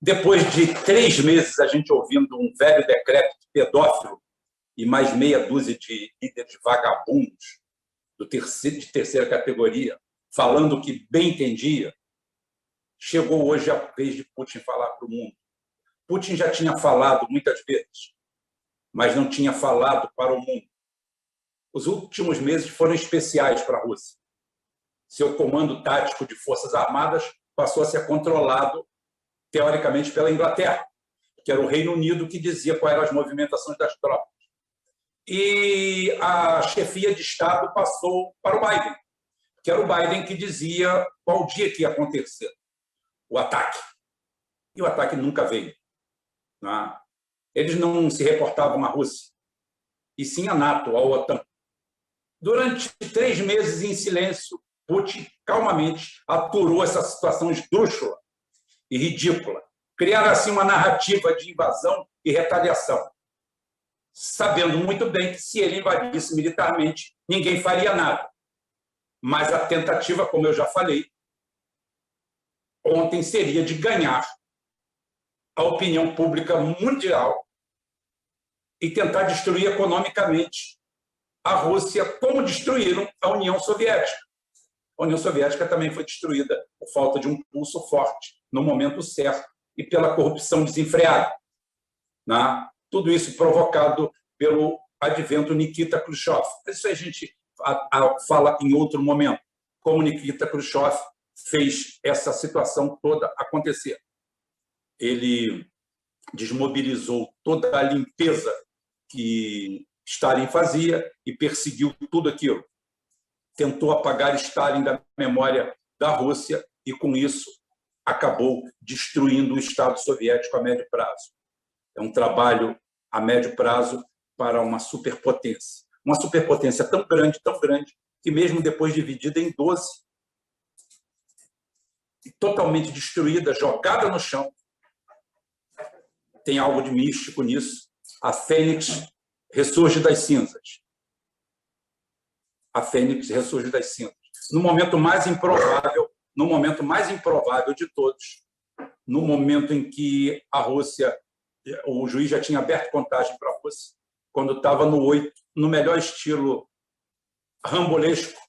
Depois de 3 meses a gente ouvindo um velho decrépito pedófilo e mais meia dúzia de líderes vagabundos de terceira categoria, falando o que bem entendia, chegou hoje a vez de Putin falar para o mundo. Putin já tinha falado muitas vezes, mas não tinha falado para o mundo. Os últimos meses foram especiais para a Rússia. Seu comando tático de forças armadas passou a ser controlado, teoricamente, pela Inglaterra, que era o Reino Unido que dizia quais eram as movimentações das tropas. E a chefia de Estado passou para o Biden, que era o Biden que dizia qual dia que ia acontecer o ataque. E o ataque nunca veio. Eles não se reportavam à Rússia, e sim à NATO, à OTAN. Durante 3 meses, em silêncio, Putin calmamente aturou essa situação esdrúxula e ridícula. Criaram assim uma narrativa de invasão e retaliação, sabendo muito bem que se ele invadisse militarmente, ninguém faria nada. Mas a tentativa, como eu já falei, ontem seria de ganhar a opinião pública mundial e tentar destruir economicamente a Rússia, como destruíram a União Soviética. A União Soviética também foi destruída por falta de um pulso forte, no momento certo, e pela corrupção desenfreada. Tudo isso provocado pelo advento Nikita Khrushchev. Isso a gente fala em outro momento, como Nikita Khrushchev fez essa situação toda acontecer. Ele desmobilizou toda a limpeza que Stalin fazia e perseguiu tudo aquilo. Tentou apagar Stalin da memória da Rússia e, com isso, acabou destruindo o Estado soviético a médio prazo. É um trabalho a médio prazo para uma superpotência. Uma superpotência tão grande, que mesmo depois dividida em 12, totalmente destruída, jogada no chão, tem algo de místico nisso. A Fênix ressurge das cinzas. A Fênix ressurge das cinzas. No momento mais improvável de todos, no momento em que a Rússia, o juiz já tinha aberto contagem para a Rússia, quando estava no 8, no melhor estilo rambolesco,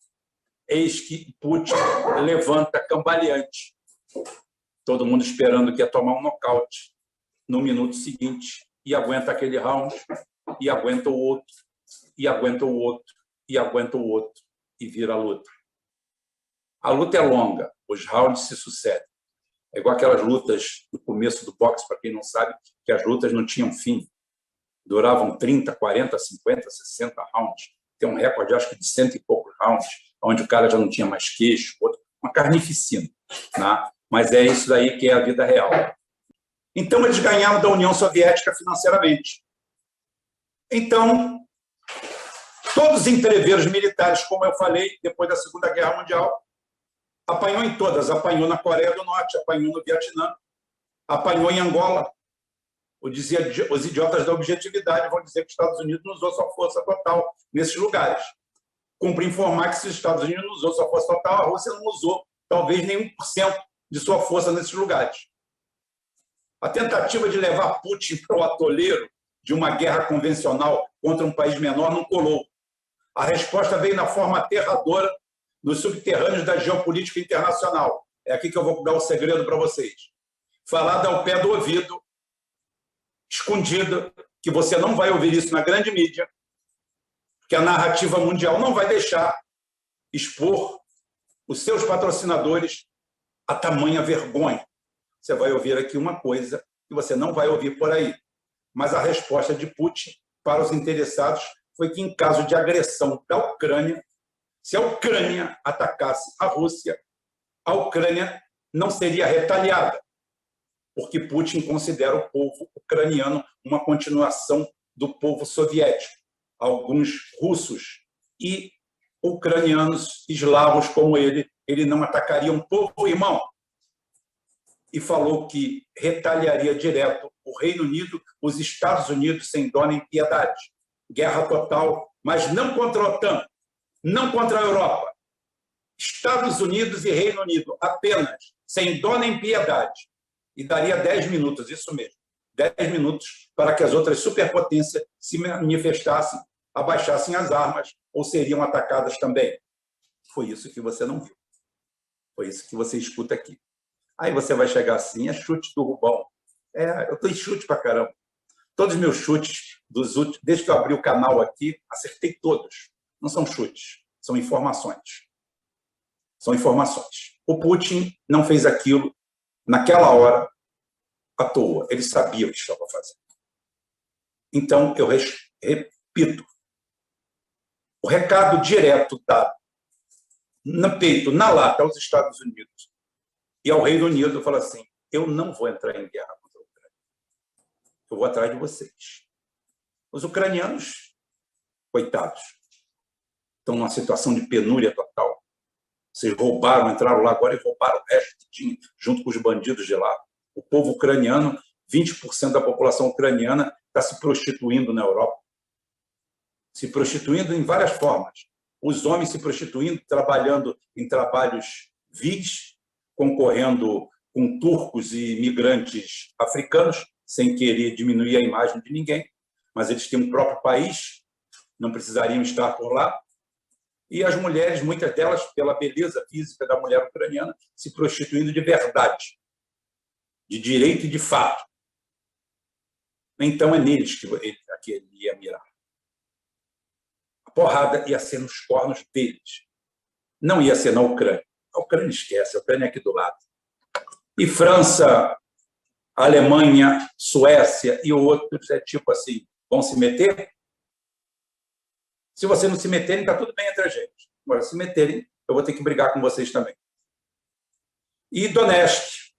eis que Putin levanta cambaleante. Todo mundo esperando que ia tomar um nocaute no minuto seguinte, e aguenta aquele round, e aguenta o outro, e aguenta o outro, e aguenta o outro, e vira a luta. A luta é longa, os rounds se sucedem. É igual aquelas lutas no começo do boxe, para quem não sabe, que as lutas não tinham fim. Duravam 30, 40, 50, 60 rounds. Tem um recorde, acho que de 100 e poucos rounds, onde o cara já não tinha mais queixo, uma carnificina. Mas é isso daí que é a vida real. Então, eles ganharam da União Soviética financeiramente. Então, todos os entreveros militares, como eu falei, depois da Segunda Guerra Mundial, apanhou em todas. Apanhou na Coreia do Norte, apanhou no Vietnã, apanhou em Angola. Os idiotas da objetividade vão dizer que os Estados Unidos não usou sua força total nesses lugares. Cumpre informar que se os Estados Unidos não usou sua força total, a Rússia não usou talvez nem 1% de sua força nesses lugares. A tentativa de levar Putin para o atoleiro de uma guerra convencional contra um país menor não colou. A resposta veio na forma aterradora nos subterrâneos da geopolítica internacional. É aqui que eu vou dar o segredo para vocês. Falada ao pé do ouvido, escondida, que você não vai ouvir isso na grande mídia, que a narrativa mundial não vai deixar expor os seus patrocinadores a tamanha vergonha. Você vai ouvir aqui uma coisa que você não vai ouvir por aí. Mas a resposta de Putin para os interessados foi que, em caso de agressão da Ucrânia, se a Ucrânia atacasse a Rússia, a Ucrânia não seria retaliada, porque Putin considera o povo ucraniano uma continuação do povo soviético. Alguns russos e ucranianos eslavos como ele não atacaria um povo irmão. E falou que retaliaria direto o Reino Unido, os Estados Unidos, sem dó nem piedade. Guerra total, mas não contra a OTAN, não contra a Europa. Estados Unidos e Reino Unido, apenas, sem dó nem piedade. e daria 10 minutos, isso mesmo, 10 minutos para que as outras superpotências se manifestassem, abaixassem as armas ou seriam atacadas também. Foi isso que você não viu. Foi isso que você escuta aqui. Aí você vai chegar assim, é chute do Rubão. Eu estou em chute para caramba. Todos os meus chutes, desde que eu abri o canal aqui, acertei todos. Não são chutes, são informações. São informações. O Putin não fez aquilo naquela hora à toa. Ele sabia o que estava fazendo. Então, eu repito, o recado direto dado no peito, na lata, aos Estados Unidos e ao Reino Unido, eu falo assim, eu não vou entrar em guerra contra a Ucrânia. Eu vou atrás de vocês. Os ucranianos, coitados, estão numa situação de penúria total. Vocês roubaram, entraram lá agora e roubaram o resto que tinha, junto com os bandidos de lá. O povo ucraniano, 20% da população ucraniana está se prostituindo na Europa. Se prostituindo em várias formas. Os homens se prostituindo, trabalhando em trabalhos vis, concorrendo com turcos e imigrantes africanos, sem querer diminuir a imagem de ninguém, mas eles têm um próprio país, não precisariam estar por lá. E as mulheres, muitas delas, pela beleza física da mulher ucraniana, se prostituindo de verdade, de direito e de fato. Então, é neles que ele ia mirar. A porrada ia ser nos cornos deles. Não ia ser na Ucrânia. A Ucrânia esquece, a Ucrânia é aqui do lado. E França, Alemanha, Suécia e outros, é tipo assim, vão se meter? Se vocês não se meterem, está tudo bem entre a gente. Agora, se meterem, eu vou ter que brigar com vocês também. E Donetsk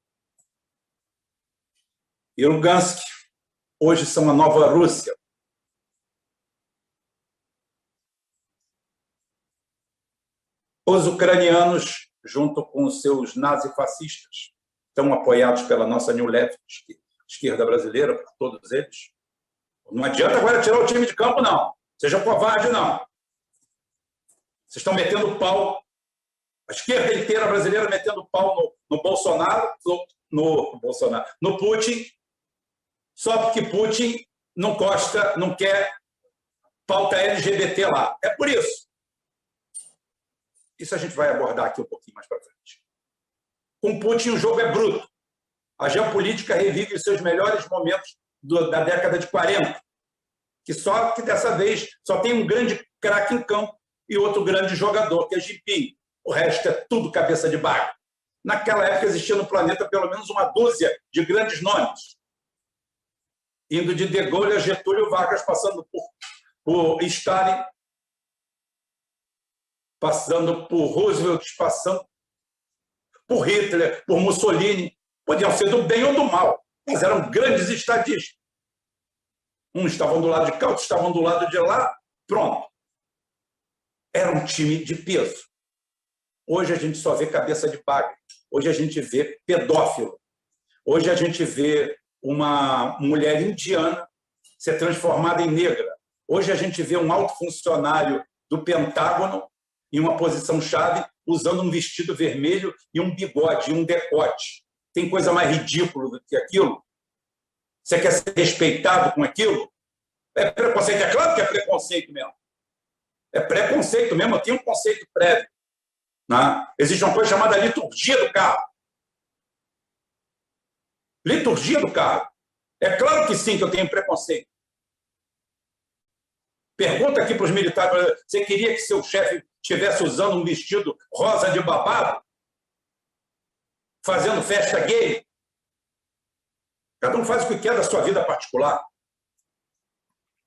e Lugansk, hoje são a nova Rússia. Os ucranianos, junto com os seus nazifascistas, estão apoiados pela nossa New Left, esquerda brasileira, por todos eles. Não adianta agora tirar o time de campo, não. Seja covarde, não. Vocês estão metendo pau, a esquerda inteira brasileira metendo pau no Bolsonaro, no Putin, só porque Putin não gosta, não quer pauta LGBT lá. É por isso. Isso a gente vai abordar aqui um pouquinho mais para frente. Com Putin, o jogo é bruto. A geopolítica revive os seus melhores momentos da década de 40, que dessa vez só tem um grande craque em campo e outro grande jogador, que é Jinping. O resto é tudo cabeça de baga. Naquela época existia no planeta pelo menos uma dúzia de grandes nomes, indo de De Gaulle a Getúlio Vargas, passando por Stalin, passando por Roosevelt, passando por Hitler, por Mussolini. Podiam ser do bem ou do mal, mas eram grandes estadistas. Uns estavam do lado de cá, outros estavam do lado de lá. Pronto. Era um time de peso. Hoje a gente só vê cabeça de baga. Hoje a gente vê pedófilo. Hoje a gente vê uma mulher indiana ser transformada em negra. Hoje a gente vê um alto funcionário do Pentágono em uma posição-chave, usando um vestido vermelho e um bigode, e um decote. Tem coisa mais ridícula do que aquilo? Você quer ser respeitado com aquilo? É preconceito? É claro que é preconceito mesmo. É preconceito mesmo, eu tenho um conceito prévio. Né? Existe uma coisa chamada liturgia do cargo. Liturgia do cargo. É claro que sim, que eu tenho preconceito. Pergunta aqui para os militares, você queria que seu chefe estivesse usando um vestido rosa de babado? Fazendo festa gay? Cada um faz o que quer da sua vida particular.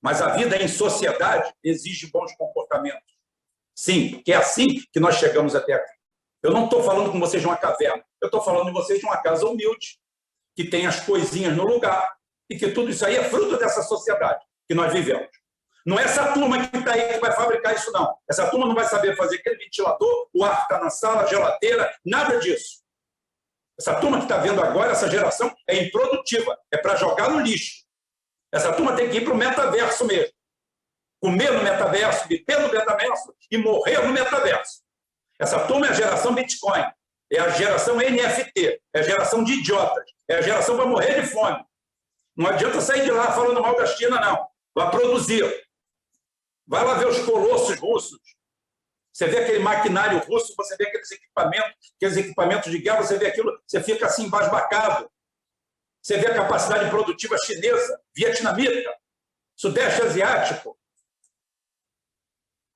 Mas a vida em sociedade exige bons comportamentos. Sim, porque é assim que nós chegamos até aqui. Eu não estou falando com vocês de uma caverna. Eu estou falando de vocês de uma casa humilde, que tem as coisinhas no lugar, e que tudo isso aí é fruto dessa sociedade que nós vivemos. Não é essa turma que está aí que vai fabricar isso, não. Essa turma não vai saber fazer aquele ventilador, o ar está na sala, a geladeira, nada disso. Essa turma que está vendo agora, essa geração, é improdutiva, é para jogar no lixo. Essa turma tem que ir para o metaverso mesmo. Comer no metaverso, beber no metaverso e morrer no metaverso. Essa turma é a geração Bitcoin. É a geração NFT, é a geração de idiotas, é a geração que vai morrer de fome. Não adianta sair de lá falando mal da China, não. Vai produzir. Vai lá ver os colossos russos. Você vê aquele maquinário russo, você vê aqueles equipamentos de guerra, você vê aquilo, você fica assim embasbacado. Você vê a capacidade produtiva chinesa, vietnamita, sudeste asiático.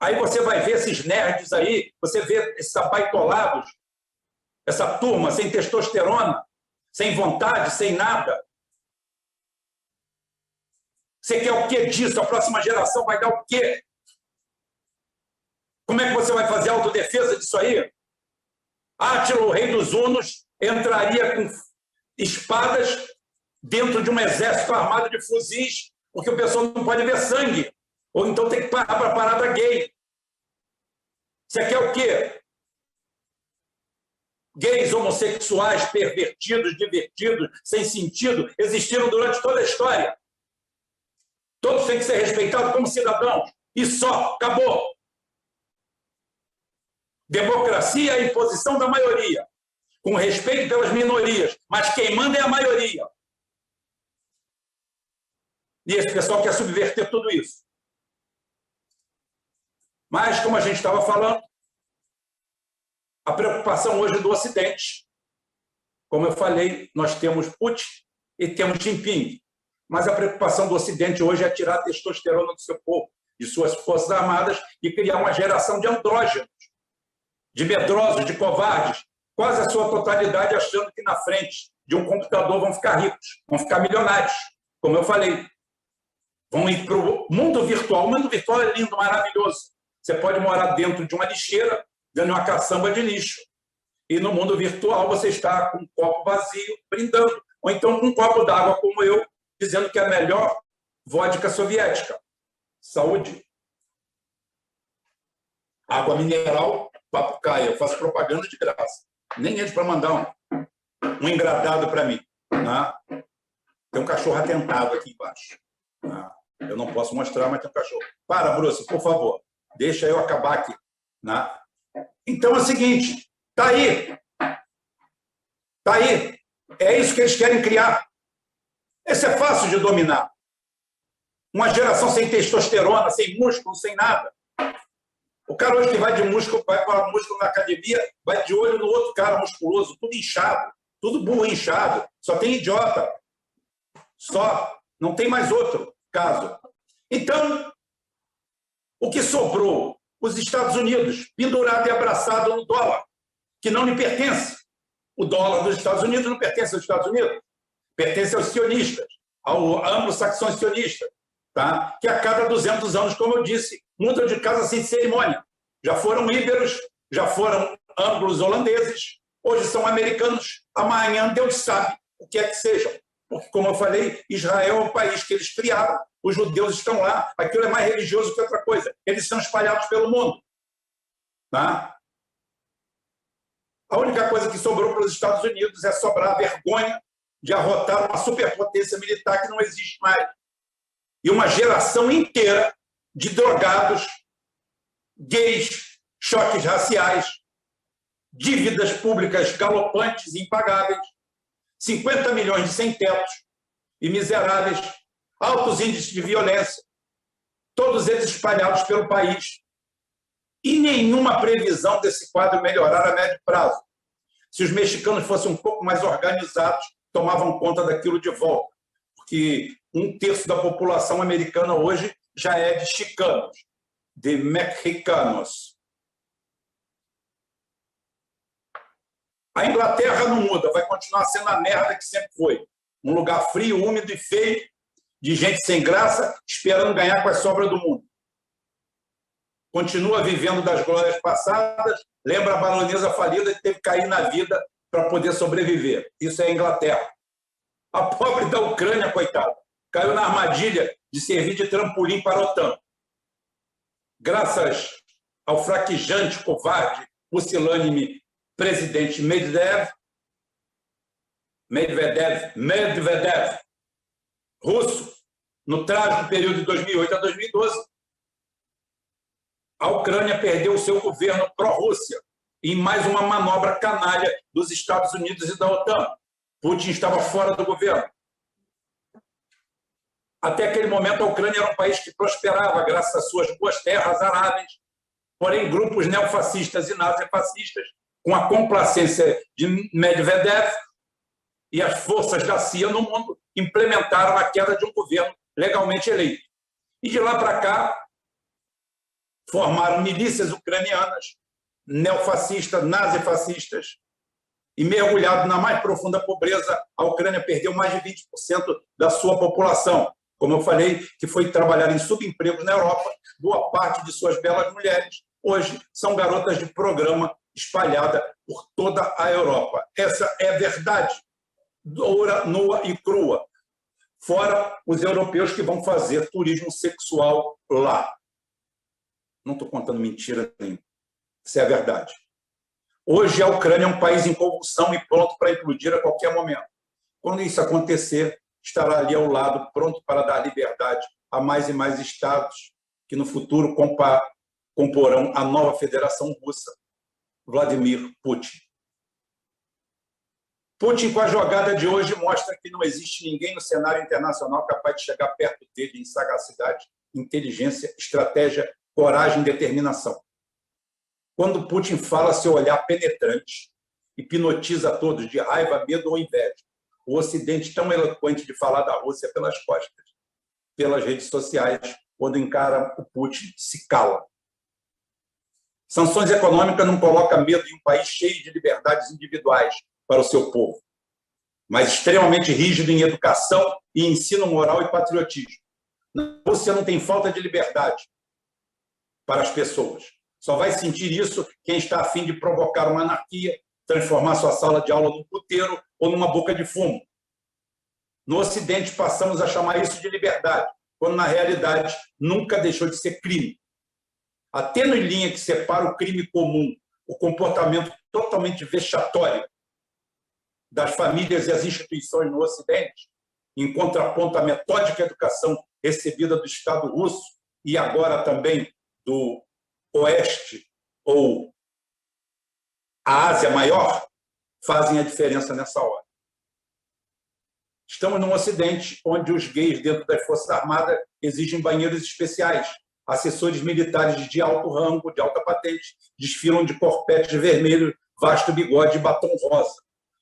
Aí você vai ver esses nerds aí, você vê esses abaitolados, essa turma sem testosterona, sem vontade, sem nada. Você quer o quê disso? A próxima geração vai dar o quê? Como é que você vai fazer a autodefesa disso aí? Átila, o rei dos hunos, entraria com espadas dentro de um exército armado de fuzis, porque o pessoal não pode ver sangue. Ou então tem que parar para a parada gay. Você quer o quê? Gays, homossexuais, pervertidos, divertidos, sem sentido, existiram durante toda a história. Todos têm que ser respeitados como cidadãos. E só, acabou. Democracia é a imposição da maioria, com respeito pelas minorias, mas quem manda é a maioria. E esse pessoal quer subverter tudo isso. Mas, como a gente estava falando, a preocupação hoje do Ocidente, como eu falei, nós temos Putin e temos Jinping. Mas a preocupação do Ocidente hoje é tirar a testosterona do seu povo, de suas forças armadas, e criar uma geração de andrógenos, de medrosos, de covardes, quase a sua totalidade achando que na frente de um computador vão ficar ricos, vão ficar milionários. Como eu falei, vão ir para o mundo virtual. O mundo virtual é lindo, maravilhoso. Você pode morar dentro de uma lixeira, dentro de uma caçamba de lixo. E no mundo virtual você está com um copo vazio, brindando. Ou então com um copo d'água, como eu, dizendo que é a melhor vodka soviética. Saúde. Água mineral, papo caia. Eu faço propaganda de graça. Nem eles para mandar um engradado para mim. Né? Tem um cachorro atentado aqui embaixo. Né? Eu não posso mostrar, mas tem um cachorro. Para, Bruce, por favor. Deixa eu acabar aqui. Né? Então é o seguinte, está aí. Está aí. É isso que eles querem criar. Esse é fácil de dominar. Uma geração sem testosterona, sem músculo, sem nada. O cara hoje que vai de músculo, vai para músculo na academia, vai de olho no outro cara musculoso, tudo inchado, tudo burro inchado. Só tem idiota. Só. Não tem mais outro caso. Então, o que sobrou? Os Estados Unidos, pendurado e abraçado no dólar, que não lhe pertence. O dólar dos Estados Unidos não pertence aos Estados Unidos. Pertence aos sionistas, ao anglo-saxões sionistas, tá? Que a cada 200 anos, como eu disse, mudam de casa sem cerimônia. Já foram íberos, já foram anglos holandeses, hoje são americanos, amanhã Deus sabe o que é que sejam. Porque, como eu falei, Israel é o país que eles criaram, os judeus estão lá, aquilo é mais religioso que outra coisa. Eles são espalhados pelo mundo. Tá? A única coisa que sobrou para os Estados Unidos é sobrar a vergonha de arrotar uma superpotência militar que não existe mais. E uma geração inteira de drogados, gays, choques raciais, dívidas públicas galopantes e impagáveis, 50 milhões de sem-tetos e miseráveis, altos índices de violência, todos eles espalhados pelo país. E nenhuma previsão desse quadro melhorar a médio prazo. Se os mexicanos fossem um pouco mais organizados, tomavam conta daquilo de volta. Porque 1/3 da população americana hoje já é de chicanos, de mexicanos. A Inglaterra não muda, vai continuar sendo a merda que sempre foi. Um lugar frio, úmido e feio, de gente sem graça, esperando ganhar com a sobra do mundo. Continua vivendo das glórias passadas, lembra a baronesa falida que teve que cair na vida para poder sobreviver. Isso é a Inglaterra. A pobre da Ucrânia, coitada, caiu na armadilha de servir de trampolim para a OTAN. Graças ao fraquejante, covarde, pusilânime presidente Medvedev, russo, no trágico período de 2008 a 2012, a Ucrânia perdeu o seu governo pró-Rússia, em mais uma manobra canalha dos Estados Unidos e da OTAN. Putin estava fora do governo. Até aquele momento, a Ucrânia era um país que prosperava graças às suas boas terras aráveis, porém grupos neofascistas e nazifascistas, com a complacência de Medvedev e as forças da CIA no mundo, implementaram a queda de um governo legalmente eleito. E de lá para cá, formaram milícias ucranianas, neofascistas, nazifascistas, e mergulhado na mais profunda pobreza, a Ucrânia perdeu mais de 20% da sua população. Como eu falei, que foi trabalhar em subempregos na Europa, boa parte de suas belas mulheres hoje são garotas de programa espalhada por toda a Europa. Essa é a verdade, dura, nua e crua. Fora os europeus que vão fazer turismo sexual lá. Não estou contando mentira nenhuma. Isso é a verdade. Hoje, a Ucrânia é um país em convulsão e pronto para implodir a qualquer momento. Quando isso acontecer, estará ali ao lado, pronto para dar liberdade a mais e mais estados que, no futuro, comporão a nova Federação Russa, Vladimir Putin. Putin, com a jogada de hoje, mostra que não existe ninguém no cenário internacional capaz de chegar perto dele em sagacidade, inteligência, estratégia, coragem e determinação. Quando Putin fala seu olhar penetrante, hipnotiza todos de raiva, medo ou inveja. O Ocidente, tão eloquente de falar da Rússia pelas costas, pelas redes sociais, quando encara o Putin, se cala. Sanções econômicas não colocam medo em um país cheio de liberdades individuais para o seu povo, mas extremamente rígido em educação e ensino moral e patriotismo. Na Rússia não tem falta de liberdade para as pessoas. Só vai sentir isso quem está a fim de provocar uma anarquia, transformar sua sala de aula num puteiro ou numa boca de fumo. No Ocidente, passamos a chamar isso de liberdade, quando, na realidade, nunca deixou de ser crime. A tênue linha que separa o crime comum, o comportamento totalmente vexatório das famílias e as instituições no Ocidente, em contraponto à metódica educação recebida do Estado russo e agora também do Oeste ou a Ásia Maior, fazem a diferença nessa hora. Estamos num Ocidente onde os gays dentro das Forças Armadas exigem banheiros especiais. Assessores militares de alto rango, de alta patente, desfilam de corpete vermelho, vasto bigode e batom rosa.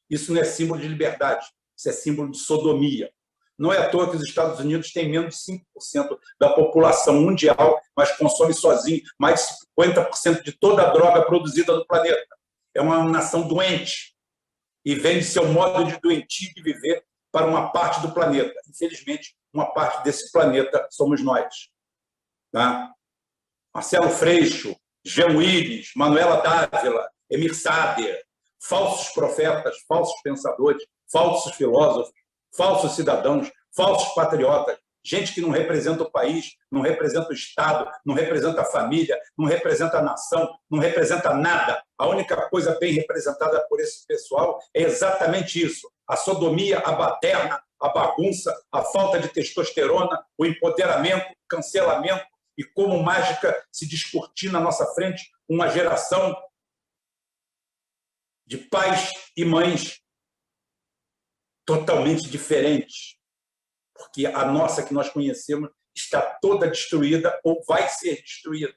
Isso não é símbolo de liberdade, isso é símbolo de sodomia. Não é à toa que os Estados Unidos têm menos de 5% da população mundial, mas consome sozinho mais de 50% de toda a droga produzida no planeta. É uma nação doente e vende seu modo de doentio de viver para uma parte do planeta. Infelizmente, uma parte desse planeta somos nós. Tá? Marcelo Freixo, Jean Willis, Manuela Dávila, Emir Sader, falsos profetas, falsos pensadores, falsos filósofos, falsos cidadãos, falsos patriotas, gente que não representa o país, não representa o Estado, não representa a família, não representa a nação, não representa nada. A única coisa bem representada por esse pessoal é exatamente isso: a sodomia, a baderna, a bagunça, a falta de testosterona, o empoderamento, o cancelamento, e como mágica se descortina na nossa frente uma geração de pais e mães totalmente diferentes, porque a nossa que nós conhecemos está toda destruída ou vai ser destruída.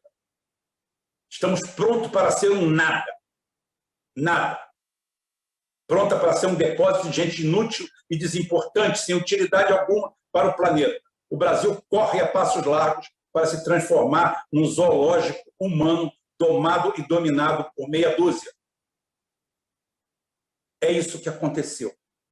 Estamos prontos para ser um nada. Nada. Pronta para ser um depósito de gente inútil e desimportante, sem utilidade alguma para o planeta. O Brasil corre a passos largos para se transformar num zoológico humano domado e dominado por meia dúzia. É isso que aconteceu.